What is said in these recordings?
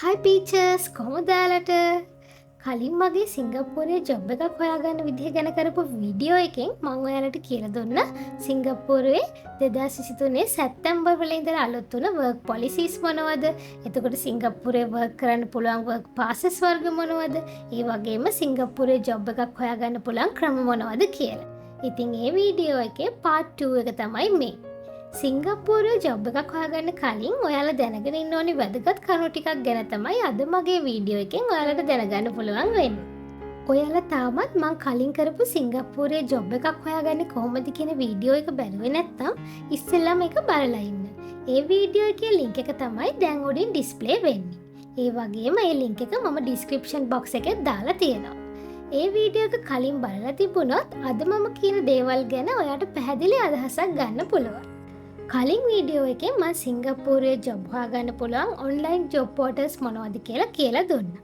හයි පීචර්ස් කොහොමදාලට කලින් මගේ සිංගප්පූරේ ජොබ් එකක් හොයාගන්න විදිහ ගැන කරපු වීඩියෝ එකෙන් මං ඔයාලට කියලා දුන්න සිංගප්පූරුවේ 2023 සැප්තැම්බර් වල ඉඳලා අලුත් වුණ වර්ක් පොලිසිස් මොනවද? එතකොට සිංගප්පූරේ වර්ක් කරන්න පුළුවන් වර්ක් පාසස් වර්ග මොනවද? ඒ වගේම සිංගප්පූරේ ජොබ් එකක් හොයාගන්න පුළුවන් ක්‍රම මොනවද කියලා. ඉතින් ඒ වීඩියෝ එකේ පාර්ට් 2 එක තමයි මේ. සිංගප්පූරුවේ ජොබ් එකක් හොයාගන්න කලින් ඔයාලා දැනගෙන ඉන්න ඕනි වැදගත් කරුණු ටිකක් ගැන තමයි අද මගේ වීඩියෝ එකෙන් ඔයාලට දැනගන්න පුළුවන් වෙන්නේ. ඔයාලා තාමත් මං කලින් කරපු සිංගප්පූරුවේ ජොබ් එකක් හොයාගන්නේ කොහොමද කියන වීඩියෝ එක බැලුවේ නැත්නම් ඉස්සෙල්ලාම ඒක බලලා ඉන්න. ඒ වීඩියෝ එකේ link එක තමයි දැන් උඩින් ඩිස්ප්ලේ වෙන්නේ. ඒ වගේම ඒ link එක මම description box එකේ දාලා තියෙනවා. ඒ වීඩියෝ එක කලින් බලලා තිබුණොත් අද මම කියන දේවල් ගැන ඔයාට පැහැදිලි අදහසක් ගන්න පුළුවන්. කලින් වීඩියෝ එකෙන් මම සිංගප්පූරුවේ ජොබ් හොයාගන්න පුළුවන් ඔන්ලයින් ජොබ් පෝටල්ස් මොනවද කියලා දුන්නා.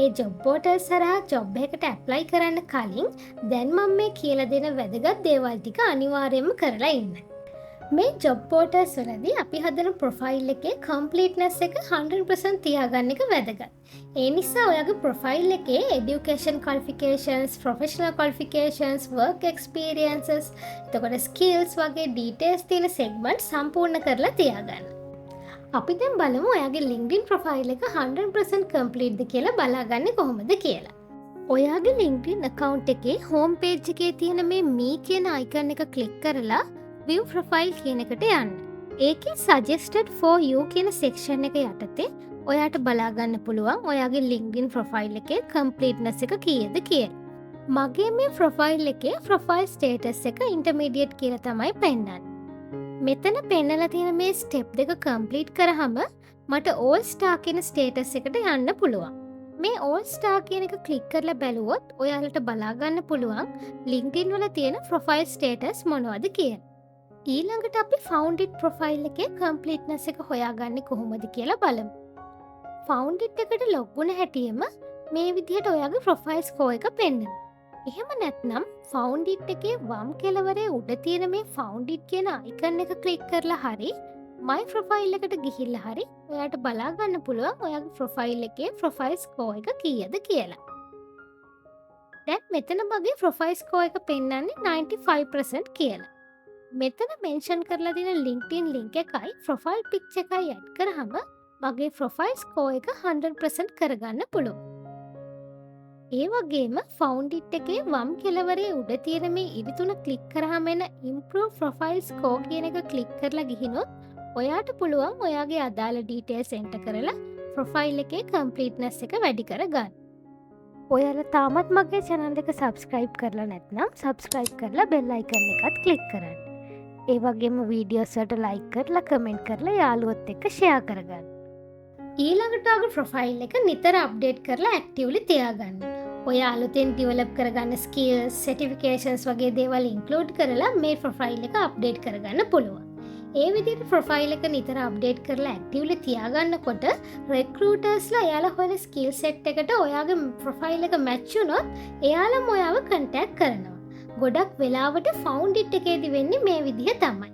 ඒ ජොබ් පෝටල්ස් හරහා ජොබ් එකකට ඇප්ලයි කරන්න කලින් දැන් මම මේ කියලා දෙන වැදගත් දේවල් ටික අනිවාර්යයෙන්ම කරලා ඉන්න. මේ ජොබ් පෝටල්ස් වලදී අපි හදන ප්‍රොෆයිල් එකේ කම්ප්ලීට්නස් එක 100% තියාගන්න එක වැදගත්. ඒ නිසා ඔයාගේ ප්‍රොෆයිල් එකේ education qualifications, professional qualifications, work experiences, එතකොට skills වගේ details තියෙන segment සම්පූර්ණ කරලා තියාගන්න. අපි දැන් බලමු ඔයාගේ LinkedIn ප්‍රොෆයිල් එක 100% complete ද කියලා බලාගන්නේ කොහොමද කියලා. ඔයාගේ LinkedIn account එකේ home page එකේ තියෙන මේ me කියන icon එක click කරලා view profile කියන එකට යන්න. ඒකේ suggested for you කියන section එක යටතේ ඔයාට බලාගන්න පුළුවන් ඔයාගේ LinkedIn ප්‍රොෆයිල් එකේ completeness එක කීයද කියලා. මගේ මේ ප්‍රොෆයිල් එකේ ප්‍රොෆයිල් ස්ටේටස් එක ඉන්ටර්මීඩියට් කියලා තමයි පෙන්නන්නේ. මෙතන පෙන්නලා තියෙන මේ ස්ටෙප් දෙක කම්ප්ලීට් කරාම මට all star කියන ස්ටේටස් එකට යන්න පුළුවන්. මේ all star කියන එක ක්ලික් කරලා බැලුවොත් ඔයාලට බලාගන්න පුළුවන් LinkedIn වල තියෙන ප්‍රොෆයිල් ස්ටේටස් මොනවද කියලා. ඊළඟට අපි found it ප්‍රොෆයිල් එකේ completeness එක හොයාගන්නේ කොහොමද කියලා බලමු. found it එකට log වුණ හැටියෙම මේ විදිහට ඔයාගේ ප්‍රොෆයිල් ස්කෝර් එක පෙන්නනවා. එහෙම නැත්නම් found it එකේ වම් කෙළවරේ උඩ තියෙන මේ found it කියන icon එක ක්ලික් කරලා හරි my profile එකට ගිහිල්ලා හරි ඔයාට බලා ගන්න පුළුවන් ඔයාගේ ප්‍රොෆයිල් එකේ ප්‍රොෆයිල් ස්කෝර් එක කීයද කියලා. දැන් මෙතන මගේ ප්‍රොෆයිල් ස්කෝර් එක පෙන්නන්නේ 95% කියලා. මෙතන මෙන්ෂන් කරලා තියෙන LinkedIn link එකයි ප්‍රොෆයිල් picture එකයි ඇඩ් කරාම මගේ ප්‍රොෆයිල් ස්කෝර් එක 100% කරගන්න පුළුවන්. ඒ වගේම found it එකේ වම් කෙළවරේ උඩ තියෙන මේ ඉරි තුන ක්ලික් කරාම එන improve profile score කියන එක ක්ලික් කරලා ගිහිනොත් ඔයාට පුළුවන් ඔයාගේ අදාළ details enter කරලා ප්‍රොෆයිල් එකේ completeness එක වැඩි කරගන්න. ඔයාලා තාමත් මගේ channel එක subscribe කරලා නැත්නම් subscribe කරලා bell icon එකත් click කරන්න. ඒ වගේම වීඩියෝස් වලට like කරලා comment කරලා යාළුවොත් එක්ක share කරගන්න. ඊළඟට ඔයාගේ ප්‍රොෆයිල් එක නිතර අප්ඩේට් කරලා ඇක්ටිව්ලි තියාගන්න. ඔය අලුතෙන් ඩෙවලොප් කරගන්න ස්කිල්ස්, සර්ටිෆිකේෂන්ස් වගේ දේවල් ඉන්ක්ලූඩ් කරලා මේ ප්‍රොෆයිල් එක අප්ඩේට් කරගන්න පුළුවන්. ඒ විදිහට ප්‍රොෆයිල් එක නිතර අප්ඩේට් කරලා ඇක්ටිව්ලි තියාගන්නකොට රික්‍රූටර්ස්ලා එයාලා හොයන ස්කිල් සෙට් එකට ඔයාගේ ප්‍රොෆයිල් එක මැච් වුණොත් එයාලම ඔයාව කන්ටැක්ට් කරනවා. ගොඩක් වෙලාවට found it එකේදී වෙන්නේ මේ විදිහ තමයි.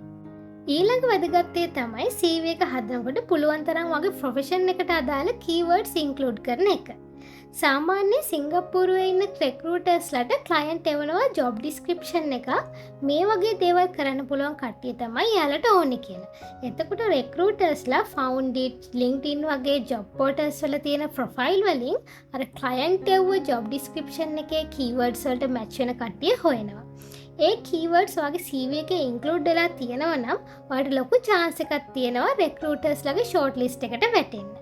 ඊළඟ වැදගත්තේ තමයි CV එක හදනකොට පුළුවන් තරම් වගේ ප්‍රොෆෙෂන් එකට අදාළ keywords include කරන එක. සාමාන්‍ය සිංගප්පූරුවේ ඉන්න recruitersලාට client එවනවා job description එක මේ වගේ දේවල් කරන්න පුළුවන් කට්ටිය තමයි යාලට ඕනේ කියලා. එතකොට recruitersලා found it, LinkedIn වගේ job portals වල තියෙන profile වලින් අර client එවුව job description එකේ keywords වලට match වෙන කට්ටිය හොයනවා. ඒ keywords වගේ CV එකේ include වෙලා තියෙනවා නම් ඔයාලට ලොකු chance එකක් තියෙනවා recruiters ලගේ short list එකට වැටෙන්න.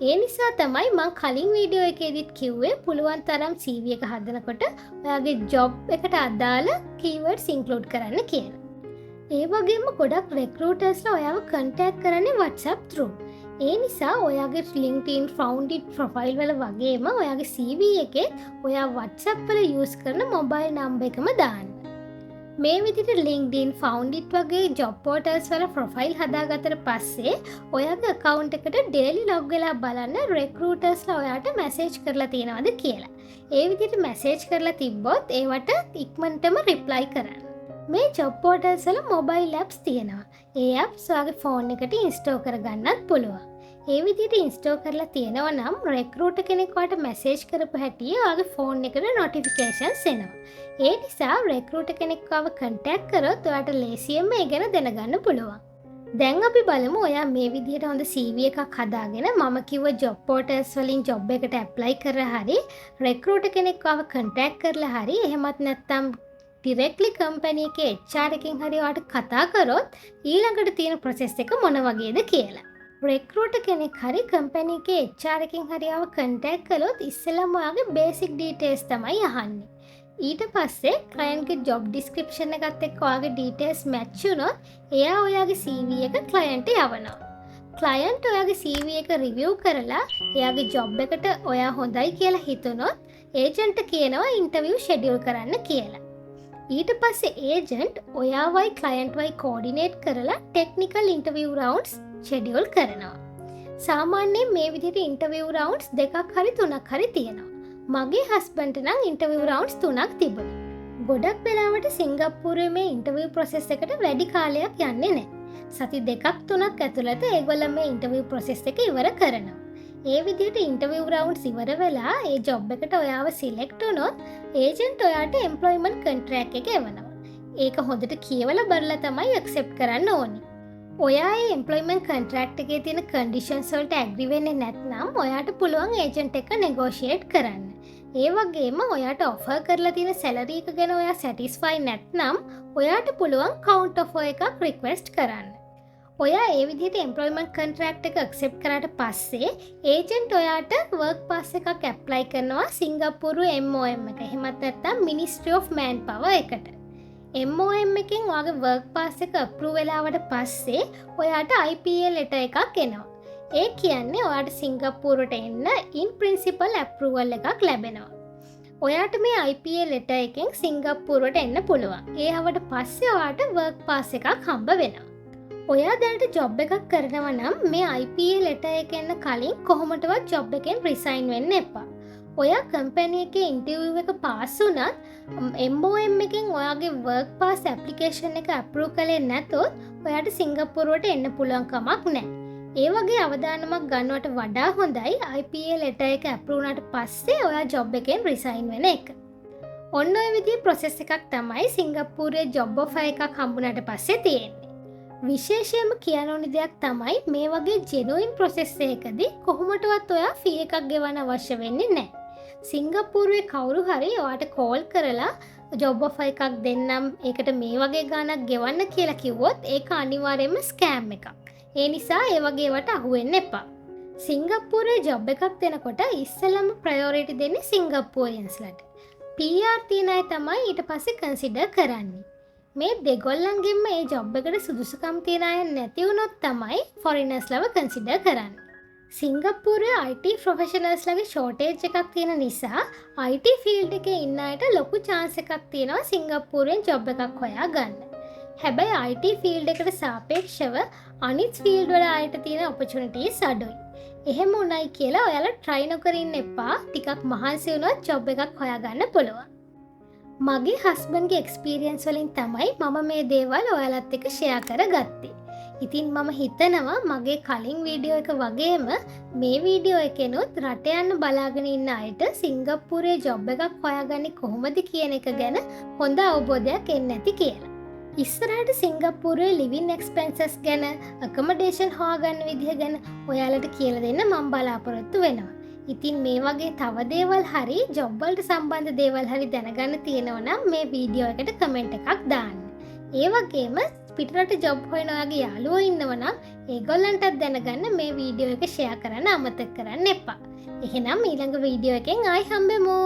ඒ නිසා තමයි මම කලින් වීඩියෝ එකේදීත් කිව්වේ පුළුවන් තරම් CV එක හදනකොට ඔයාගේ job එකට අදාළ keywords include කරන්න කියලා. ඒ වගේම ගොඩක් recruitersලා ඔයාව contact කරන්නේ WhatsApp through. ඒ නිසා ඔයාගේ LinkedIn found it profile වල වගේම ඔයාගේ CV එකේ ඔයා WhatsApp වල use කරන mobile number එකම දාන්න. මේ විදිහට LinkedIn found it වගේ job portals වල ප්‍රොෆයිල් හදාගත්තට පස්සේ ඔයාගේ account එකට daily log වෙලා බලන්න recruitersලා ඔයාට message කරලා තියෙනවද කියලා. ඒ විදිහට message කරලා තිබ්බොත් ඒවට ඉක්මනටම reply කරන්න. මේ job portals වල mobile apps තියෙනවා. ඒ apps ඔයාගේ phone එකට install කරගන්නත් පුළුවන්. ඒ විදිහට ඉන්ස්ටෝල් කරලා තියෙනවා නම් රෙක්රූටර් කෙනෙක් ඔයාලට මැසේජ් කරපු හැටි ඔයාගේ ෆෝන් එකට නොටිෆිකේෂන්ස් එනවා. ඒ නිසා රෙක්රූටර් කෙනෙක් ඔයාව කන්ටැක්ට් කරොත් ඔයාලට ලේසියෙන්ම ඒ ගැන දැනගන්න පුළුවන්. දැන් අපි බලමු ඔයා මේ විදිහට හොඳ CV එකක් හදාගෙන මම කිව්ව ජොබ් පෝටල්ස් වලින් ජොබ් එකට ඇප්ලයි කරලා හරි රෙක්රූටර් කෙනෙක් ඔයාව කන්ටැක්ට් කරලා හරි එහෙමත් නැත්නම් ඩිරෙක්ට්ලි කම්පැනි එකේ HR එකකින් හරි ඔයාලට කතා කරොත් ඊළඟට තියෙන ප්‍රොසෙස් එක මොන වගේද කියලා. රෙක්රූටර් කෙනෙක් හරි කම්පැනි එකේ HR එකකින් හරි ආව කන්ටැක්ට් කළොත් ඉස්සෙල්ලාම ඔයාගේ බේසික් ඩීටේල්ස් තමයි අහන්නේ. ඊට පස්සේ ක්ලයන්ට්ගේ ජොබ් ඩිස්ක්‍රිප්ෂන් එකත් එක්ක ඔයාගේ ඩීටේල්ස් මැච් වුණොත් එයා ඔයාගේ CV එක ක්ලයන්ට් යවනවා. ක්ලයන්ට් ඔයාගේ CV එක රිවිව් කරලා එයාගේ ජොබ් එකට ඔයා හොඳයි කියලා හිතුනොත් ඒජන්ට් කියනවා ඉන්ටර්විව් ෂෙඩියුල් කරන්න කියලා. ඊට පස්සේ ඒජන්ට් ඔයාවයි ක්ලයන්ට් වයි කෝඩිනේට් කරලා ටෙක්නිකල් ඉන්ටර්විව් රවුන්ඩ්ස් ෂෙඩියුල් කරනවා. සාමාන්‍යයෙන් මේ විදිහට ඉන්ටර්විව් රවුන්ඩ්ස් දෙකක් හරි තුනක් හරි තියෙනවා. මගේ හස්බන්ඩ් නම් ඉන්ටර්විව් රවුන්ඩ්ස් 3ක් තිබුණා. ගොඩක් වෙලාවට සිංගප්පූරුවේ මේ ඉන්ටර්විව් ප්‍රොසෙස් එකට වැඩි කාලයක් යන්නේ නැහැ. සති 2-3ක් ඇතුළත ඒගොල්ලෝ මේ ඉන්ටර්විව් ප්‍රොසෙස් එක ඉවර කරනවා. ඒ විදිහට ඉන්ටර්විව් රවුන්ඩ්ස් ඉවර වෙලා ඒ ජොබ් එකට ඔයාව සිලෙක්ට් වුණොත් ඒජන්ට් ඔයාට එම්ප්ලොයිමන්ට් කොන්ට්‍රැක්ට් එක එවනවා. ඒක හොඳට කියවලා බලලා තමයි ඇක්සෙප්ට් කරන්න ඕනේ. ඔයා ඒ එම්ප්ලොයිමන්ට් කොන්ට්‍රැක්ට් එකේ තියෙන කන්ඩිෂන්ස් වලට ඇග්‍රී වෙන්නේ නැත්නම් ඔයාට පුළුවන් ඒජන්ට් එක නෙගෝෂিয়েට් කරන්න. ඒ වගේම ඔයාට ඔෆර් කරලා තියෙන සැලරි එක ගැන ඔයා සැටිස්ෆයි නැත්නම් ඔයාට පුළුවන් කවුන්ට් ඔෆර් එකක් රික්වෙස්ට් කරන්න. ඔයා ඒ විදිහට එම්ප්ලොයිමන්ට් කොන්ට්‍රැක්ට් එක ඇක්සෙප්ට් කරාට පස්සේ ඒජන්ට් ඔයාට වර්ක් පාස් එකක් ඇප්ලයි කරනවා සිංගප්පූරු MOM එක. එහෙමත් නැත්නම් මිනිස්ට්‍රි ඔෆ් මෑන් පවර් එකට. MOM එකෙන් ඔයාගේ වර්ක් පාස් එක අප්‍රූව් වෙලාවට පස්සේ ඔයාට IPA ලෙටර් එකක් එනවා. ඒ කියන්නේ ඔයාට සිංගප්පූරුවට එන්න ඉන් ප්‍රින්සිපල් අප්‍රූවල් එකක් ලැබෙනවා. ඔයාට මේ IPA ලෙටර් එකෙන් සිංගප්පූරුවට එන්න පුළුවන්. ඒ ආවට පස්සේ ඔයාට වර්ක් පාස් එකක් හම්බ වෙනවා. ඔයා දැනට ජොබ් එකක් කරනවා නම් මේ IPA ලෙටර් එක එන්න කලින් කොහොමදවත් ජොබ් එකෙන් රිසයින් වෙන්න එපා. ඔයා කම්පැනි එකේ ඉන්ටර්විව් එක පාස් වුණත් MOM එකෙන් ඔයාගේ වර්ක් පාස් ඇප්ලිකේෂන් එක අප්‍රූව් කළේ නැතොත් ඔයාට සිංගප්පූරුවට එන්න පුළුවන් කමක් නැහැ. ඒ වගේ අවදානමක් ගන්නවට වඩා හොඳයි IPA ලෙටර් එක අප්‍රූව් වුණාට පස්සේ ඔයා ජොබ් එකෙන් රිසයින් වෙන එක. ඔන්න ඔය විදිහේ ප්‍රොසෙස් එකක් තමයි සිංගප්පූරුවේ ජොබ් ඔෆර් එකක් හම්බුනාට පස්සේ තියෙන්නේ. විශේෂයෙන්ම කියන්න ඕනි දෙයක් තමයි මේ වගේ ජෙනුයින් ප්‍රොසෙස් එකකදී කොහොමදවත් ඔයා ෆී එකක් ගෙවන්න අවශ්‍ය වෙන්නේ නැහැ. සිංගප්පූරුවේ කවුරු හරි ඔයාට කෝල් කරලා ජොබ් ඔෆර් එකක් දෙන්නම් ඒකට මේ වගේ ගාණක් ගෙවන්න කියලා කිව්වොත් ඒක අනිවාර්යයෙන්ම ස්කෑම් එකක්. ඒ නිසා ඒ වගේ ඒවට අහු වෙන්න එපා. සිංගප්පූරුවේ ජොබ් එකක් දෙනකොට ඉස්සෙල්ලාම ප්‍රයොරිටි දෙන්නේ සිංගප්පූරියන්ස්ලට. PR තියන අය තමයි ඊට පස්සේ කන්සිඩර් කරන්නේ. මේ දෙගොල්ලන්ගෙන්ම ඒ ජොබ් එකට සුදුසුකම් තියෙන අය නැති වුණොත් තමයි ෆොරිනර්ස්ලව කන්සිඩර් කරන්නේ. සිංගප්පූරුවේ IT ප්‍රොෆෙෂනල්ස් ලගේ ෂෝටේජ් එකක් තියෙන නිසා IT ෆීල්ඩ් එකේ ඉන්න අයට ලොකු chance එකක් තියෙනවා සිංගප්පූරුවෙන් ජොබ් එකක් හොයාගන්න. හැබැයි IT ෆීල්ඩ් එකට සාපේක්ෂව අනිත් ෆීල්ඩ් වල අයට තියෙන opportunities අඩුයි. එහෙම උණයි කියලා ඔයාලා try නොකර ඉන්න එපා. ටිකක් මහන්සි වුණොත් ජොබ් එකක් හොයාගන්න පුළුවන්. මගේ හස්බන්ඩ්ගේ එක්ස්පීරියන්ස් වලින් තමයි මම මේ දේවල් ඔයාලත් එක්ක ෂෙයා කරගත්තේ. ඉතින් මම හිතනවා මගේ කලින් වීඩියෝ එක වගේම මේ වීඩියෝ එකෙනුත් රට යන්න බලාගෙන ඉන්න අයට සිංගප්පූරුවේ ජොබ් එකක් හොයාගන්නේ කොහොමද කියන එක ගැන හොඳ අවබෝධයක් එන්න ඇති කියලා. ඉස්සරහට සිංගප්පූරුවේ ලිවින් එක්ස්පෙන්සස් ගැන අකොමඩේෂන් හොයාගන්න විදිහ ගැන ඔයාලට කියලා දෙන්න මම බලාපොරොත්තු වෙනවා. ඉතින් මේ වගේ තව දේවල් හරි ජොබ් වලට සම්බන්ධ දේවල් හරි දැනගන්න තියෙනවා නම් මේ වීඩියෝ එකට කමෙන්ට් එකක් දාන්න. ඒ වගේම පිටරට ජොබ් හොයන ඔයාගේ යාළුවෝ ඉන්නවා නම් ඒගොල්ලන්ටත් දැනගන්න මේ වීඩියෝ එක ෂෙයා කරන්න අමතක කරන්න එපා. එහෙනම් ඊළඟ වීඩියෝ එකෙන් ආයි හම්බෙමු.